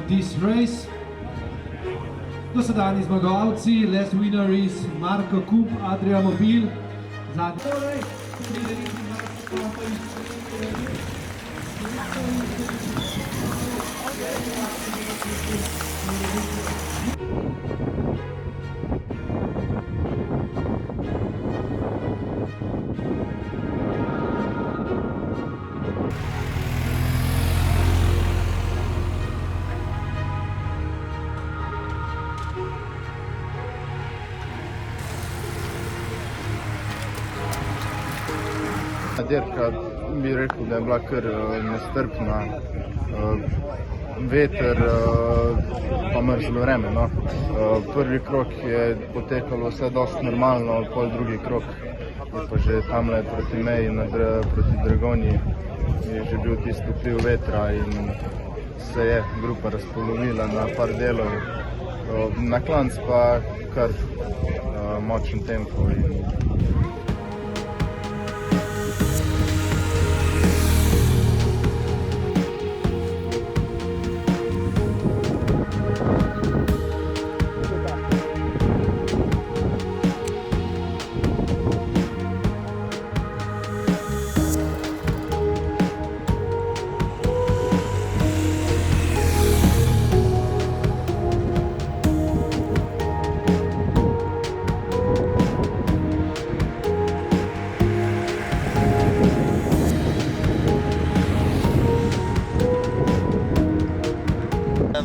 this race. Dosedanji zmagovalci, last winner is Marko Kup, Adria Mobil. Dirka bi rekel, da je bila kar nestrpna, veter pa mrzlo vreme. No. Prvi krog je potekalo vse dosti normalno, pol drugi krog je pa že tamle proti meji, proti Dragonji, je že bil tisti vpliv vetra in se je grupa razpolovila na par delov. Na klanc pa kar močen tempo.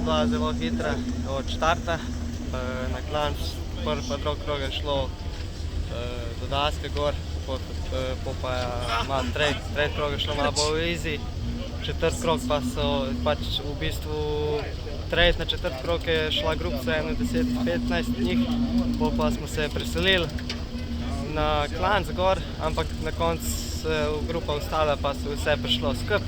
Bila zelo hitra od štarta, na klanč prvi pa drugi krog je šlo do Daske gor, pa malo tretji krog je šlo malo bolj easy, četrti krog pa so v bistvu tretji na četrti krog je šla grupca 10-15 njih, pa smo se preselili na klanc gor, ampak na koncu se grupa ostala pa se vse prišlo skupaj.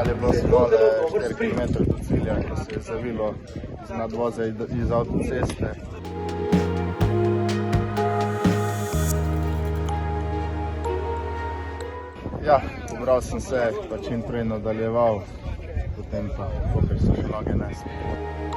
Je bilo samo 4 km do cilja, ko se je zavilo z nadvoza iz avtoceste. Ja, pobral sem se, pa čim prej nadaljeval, potem pa, kakor so še noge nesli.